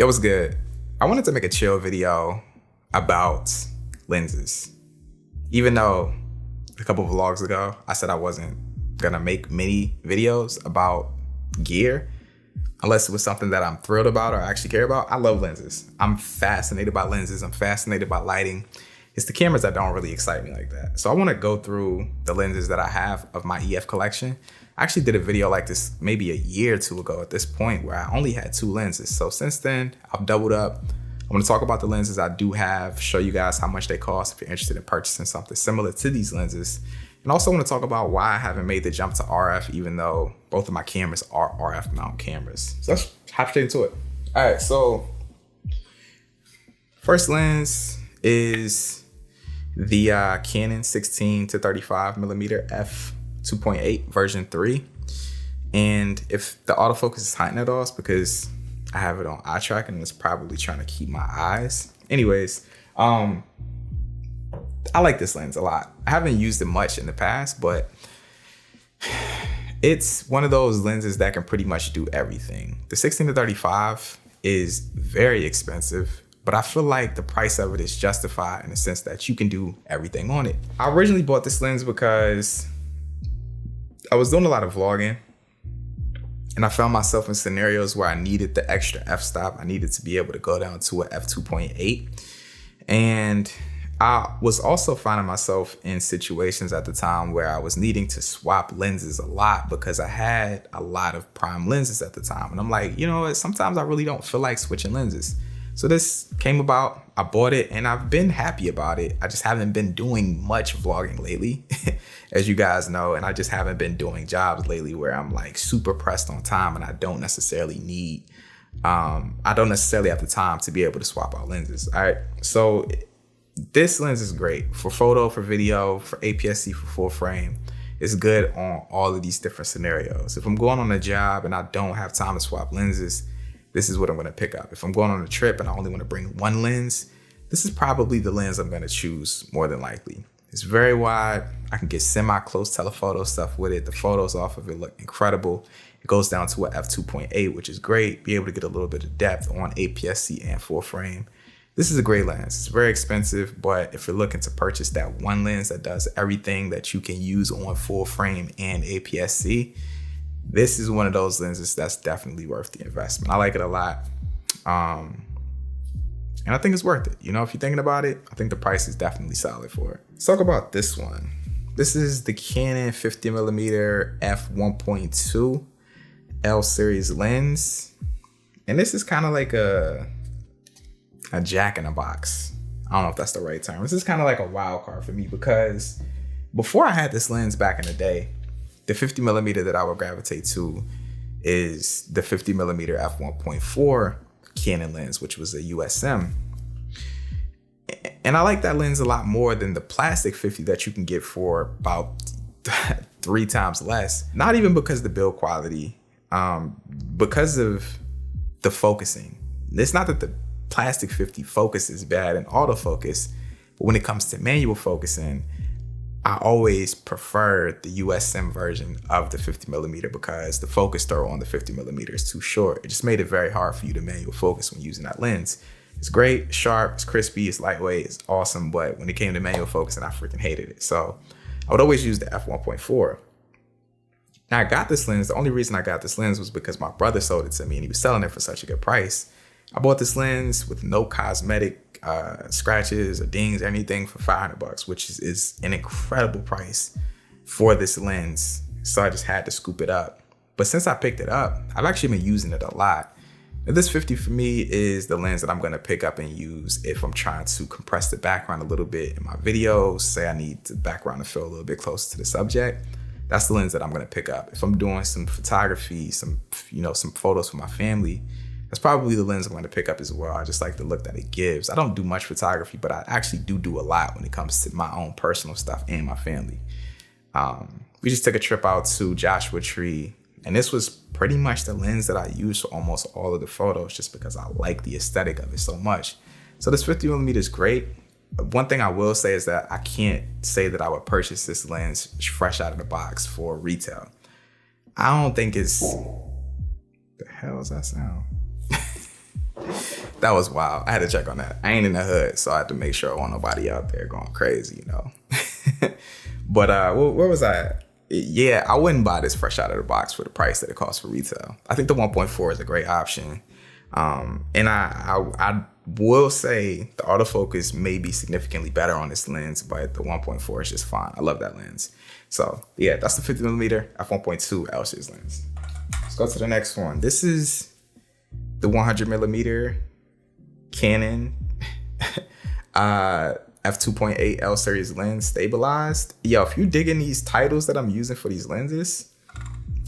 Yo, what's good? I wanted to make a chill video about lenses. Even though a couple of vlogs ago, I said I wasn't gonna make many videos about gear, unless it was something that I'm thrilled about or actually care about. I love lenses. I'm fascinated by lenses. I'm fascinated by lighting. It's the cameras that don't really excite me like that. So I wanna go through the lenses that I have of my EF collection. I actually did a video like this maybe a year or two ago at this point where I only had 2 lenses. So since then, I've doubled up. I'm gonna talk about the lenses I do have, show you guys how much they cost if you're interested in purchasing something similar to these lenses. And also wanna talk about why I haven't made the jump to RF, even though both of my cameras are RF mount cameras. So let's hop straight into it. All right, so first lens is the Canon 16 to 35 millimeter f 2.8 version 3. And if the autofocus is heightened at all, it's because I have it on eye tracking and it's probably trying to keep my eyes. Anyways, I like this lens a lot. I haven't used it much in the past, but it's one of those lenses that can pretty much do everything. The 16 to 35 is very expensive, but I feel like the price of it is justified in the sense that you can do everything on it. I originally bought this lens because I was doing a lot of vlogging and I found myself in scenarios where I needed the extra f-stop. I needed to be able to go down to a f2.8. And I was also finding myself in situations at the time where I was needing to swap lenses a lot because I had a lot of prime lenses at the time. And I'm like, you know what? Sometimes I really don't feel like switching lenses. So this came about, I bought it and I've been happy about it. I just haven't been doing much vlogging lately, as you guys know, and I just haven't been doing jobs lately where I'm like super pressed on time and I don't necessarily have the time to be able to swap out lenses. All right, so this lens is great for photo, for video, for APS-C, for full frame. It's good on all of these different scenarios. If I'm going on a job and I don't have time to swap lenses, this is what I'm gonna pick up. If I'm going on a trip and I only wanna bring one lens, this is probably the lens I'm gonna choose more than likely. It's very wide. I can get semi-close telephoto stuff with it. The photos off of it look incredible. It goes down to a f2.8, which is great. Be able to get a little bit of depth on APS-C and full frame. This is a great lens. It's very expensive, but if you're looking to purchase that one lens that does everything that you can use on full frame and APS-C, this is one of those lenses that's definitely worth the investment. I like it a lot. And I think it's worth it. You know, if you're thinking about it, I think the price is definitely solid for it. Let's talk about this one. This is the Canon 50mm f1.2 L series lens. And this is kind of like a jack in a box. I don't know if that's the right term. This is kind of like a wild card for me because before I had this lens back in the day, the 50mm that I would gravitate to is the 50mm f1.4 Canon lens, which was a USM. And I like that lens a lot more than the plastic 50 that you can get for about 3 times less. Not even because of the build quality, because of the focusing. It's not that the plastic 50 focus is bad in autofocus, but when it comes to manual focusing, I always preferred the USM version of the 50mm because the focus throw on the 50mm is too short. It just made it very hard for you to manual focus when using that lens. It's great, it's sharp, it's crispy, it's lightweight, it's awesome, but when it came to manual focusing, I freaking hated it. So I would always use the f1.4. Now I got this lens, the only reason I got this lens was because my brother sold it to me and he was selling it for such a good price. I bought this lens with no cosmetic scratches or dings or anything for $500, which is an incredible price for this lens. So I just had to scoop it up. But since I picked it up, I've actually been using it a lot. And this 50 for me is the lens that I'm gonna pick up and use if I'm trying to compress the background a little bit in my videos. Say I need the background to feel a little bit closer to the subject. That's the lens that I'm gonna pick up. If I'm doing some photography, some photos for my family, that's probably the lens I'm going to pick up as well. I just like the look that it gives. I don't do much photography, but I actually do a lot when it comes to my own personal stuff and my family. We just took a trip out to Joshua Tree, and this was pretty much the lens that I used for almost all of the photos just because I like the aesthetic of it so much. So this 50mm is great. One thing I will say is that I can't say that I would purchase this lens fresh out of the box for retail. I don't think it's... The hell does that sound? That was wild. I had to check on that. I ain't in the hood, so I had to make sure I want nobody out there going crazy, you know. But where was I at? Yeah, I wouldn't buy this fresh out of the box for the price that it costs for retail. I think the 1.4 is a great option. And I will say the autofocus may be significantly better on this lens, but the 1.4 is just fine. I love that lens. So yeah, that's the 50mm f1.2 L-Shiz lens. Let's go to the next one. This is the 100mm Canon f2.8 L series lens stabilized. Yo, if you're digging these titles that I'm using for these lenses,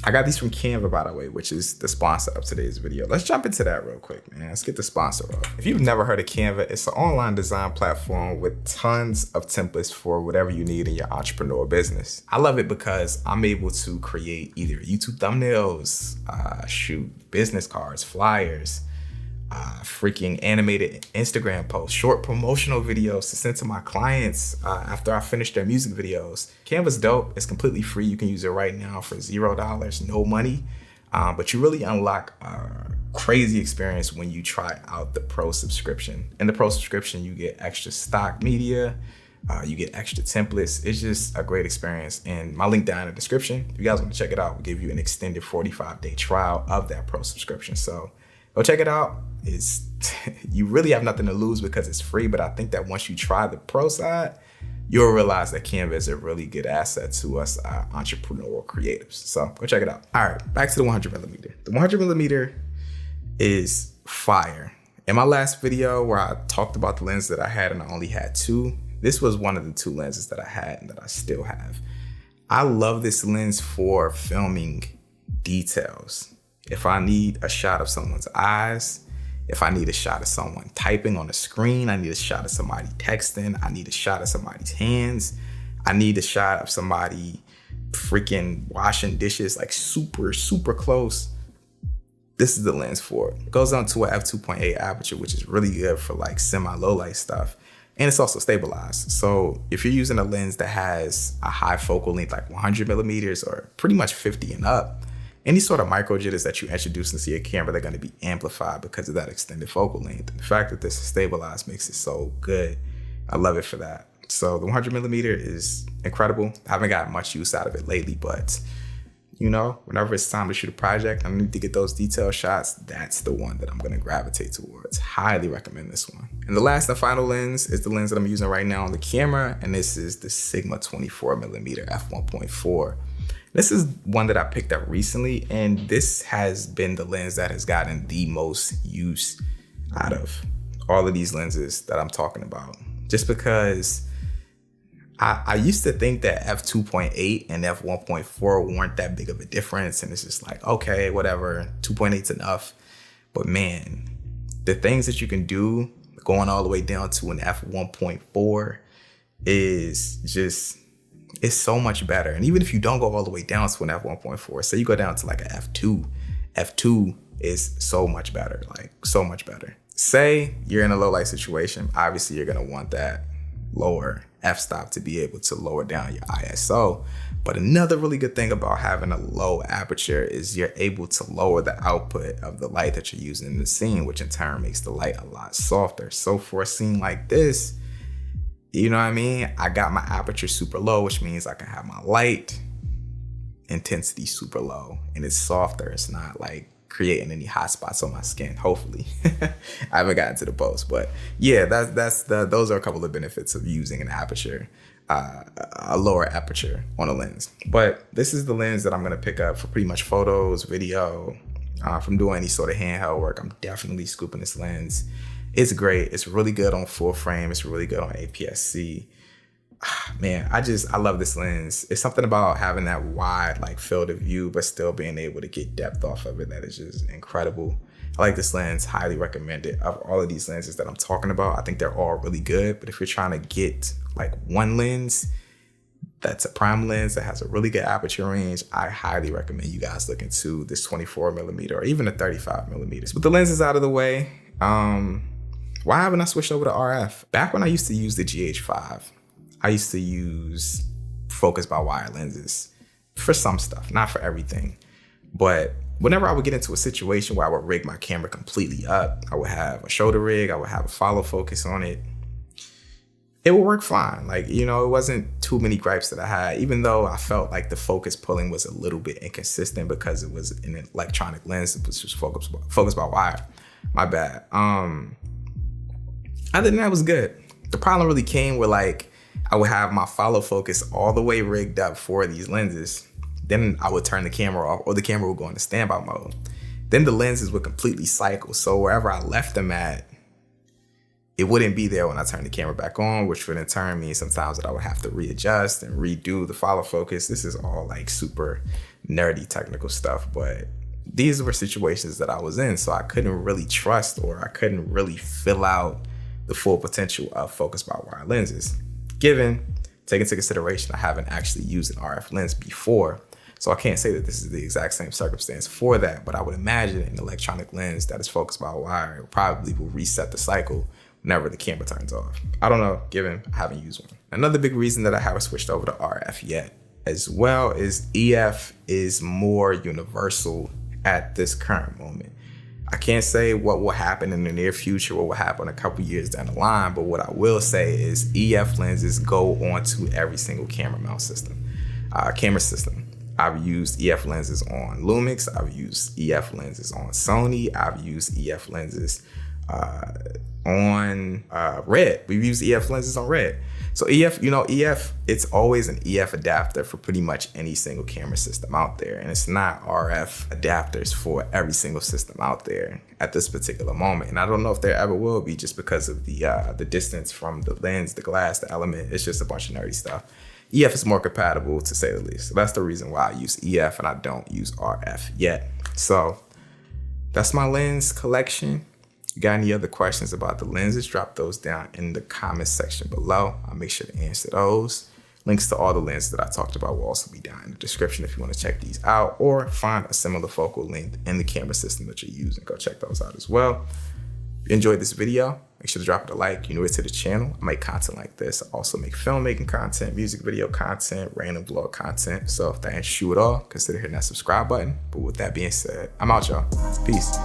I got these from Canva, by the way, which is the sponsor of today's video. Let's jump into that real quick, man. Let's get the sponsor off. If you've never heard of Canva, it's an online design platform with tons of templates for whatever you need in your entrepreneur business. I love it because I'm able to create either YouTube thumbnails, shoot business cards, flyers, freaking animated Instagram posts, short promotional videos to send to my clients after I finish their music videos. Canva's dope. It's completely free. You can use it right now for $0, no money. But you really unlock a crazy experience when you try out the Pro subscription. In the Pro subscription, you get extra stock media, you get extra templates. It's just a great experience. And my link down in the description, if you guys want to check it out, we'll give you an extended 45-day trial of that Pro subscription. So go check it out. You really have nothing to lose because it's free, but I think that once you try the Pro side, you'll realize that Canva is a really good asset to us entrepreneurial creatives. So go check it out. All right, back to the 100mm. The 100mm is fire. In my last video where I talked about the lens that I had and I only had two, this was one of the two lenses that I had and that I still have. I love this lens for filming details. If I need a shot of someone's eyes, if I need a shot of someone typing on the screen, I need a shot of somebody texting, I need a shot of somebody's hands, I need a shot of somebody freaking washing dishes, like super, super close. This is the lens for it. It goes on to a f2.8 aperture, which is really good for like semi-low light stuff. And it's also stabilized. So if you're using a lens that has a high focal length, like 100mm or pretty much 50 and up, any sort of micro jitters that you introduce into your camera, they're going to be amplified because of that extended focal length. The fact that this is stabilized makes it so good. I love it for that. So the 100mm is incredible. I haven't got much use out of it lately, but you know, whenever it's time to shoot a project, I need to get those detail shots. That's the one that I'm going to gravitate towards. Highly recommend this one. And the last and final lens is the lens that I'm using right now on the camera. And this is the Sigma 24mm f1.4. This is one that I picked up recently, and this has been the lens that has gotten the most use out of all of these lenses that I'm talking about. Just because I used to think that f2.8 and f1.4 weren't that big of a difference, and it's just like, okay, whatever, 2.8's enough. But man, the things that you can do going all the way down to an f1.4 is just, it's so much better. And even if you don't go all the way down to an f1.4, say you go down to like an f2 is so much better, like so much better. Say you're in a low light situation, obviously you're gonna want that lower f-stop to be able to lower down your ISO. But another really good thing about having a low aperture is you're able to lower the output of the light that you're using in the scene, which in turn makes the light a lot softer. So for a scene like this, you know what I mean? I got my aperture super low, which means I can have my light intensity super low and it's softer. It's not like creating any hot spots on my skin, hopefully. I haven't gotten to the post, but yeah, those are a couple of benefits of using an aperture, a lower aperture on a lens. But this is the lens that I'm gonna pick up for pretty much photos, video, from doing any sort of handheld work. I'm definitely scooping this lens. It's great. It's really good on full frame. It's really good on APS-C. Man, I love this lens. It's something about having that wide like field of view, but still being able to get depth off of it that is just incredible. I like this lens, highly recommend it. Of all of these lenses that I'm talking about, I think they're all really good. But if you're trying to get like one lens that's a prime lens that has a really good aperture range, I highly recommend you guys look into this 24mm or even a 35mm. With the lenses out of the way, why haven't I switched over to RF? Back when I used to use the GH5, I used to use focus by wire lenses for some stuff, not for everything. But whenever I would get into a situation where I would rig my camera completely up, I would have a shoulder rig, I would have a follow focus on it, it would work fine. Like, you know, it wasn't too many gripes that I had, even though I felt like the focus pulling was a little bit inconsistent because it was an electronic lens, which was focused by wire. My bad. Other than that, it was good. The problem really came where like I would have my follow focus all the way rigged up for these lenses. Then I would turn the camera off, or the camera would go into standby mode. Then the lenses would completely cycle. So wherever I left them at, it wouldn't be there when I turned the camera back on, which would in turn mean sometimes that I would have to readjust and redo the follow focus. This is all like super nerdy technical stuff, but these were situations that I was in. So I couldn't really trust, or I couldn't really fill out the full potential of focus by wire lenses, taking into consideration I haven't actually used an RF lens before. So I can't say that this is the exact same circumstance for that, but I would imagine an electronic lens that is focused by wire probably will reset the cycle whenever the camera turns off. I don't know, given I haven't used one. Another big reason that I haven't switched over to RF yet as well is EF is more universal at this current moment. I can't say what will happen in the near future, what will happen a couple years down the line, but what I will say is EF lenses go onto every single camera system. I've used EF lenses on Lumix. I've used EF lenses on Sony. I've used EF lenses on Red. We've used EF lenses on Red. So EF, it's always an EF adapter for pretty much any single camera system out there. And it's not RF adapters for every single system out there at this particular moment. And I don't know if there ever will be, just because of the distance from the lens, the glass, the element. It's just a bunch of nerdy stuff. EF is more compatible, to say the least. So that's the reason why I use EF and I don't use RF yet. So that's my lens collection. If you got any other questions about the lenses, drop those down in the comments section below. I'll make sure to answer those. Links to all the lenses that I talked about will also be down in the description if you want to check these out, or find a similar focal length in the camera system that you're using. Go check those out as well. If you enjoyed this video, make sure to drop it a like. You're new to the channel. I make content like this. I also make filmmaking content, music video content, random vlog content. So if that ain't you at all, consider hitting that subscribe button. But with that being said, I'm out, y'all. Peace.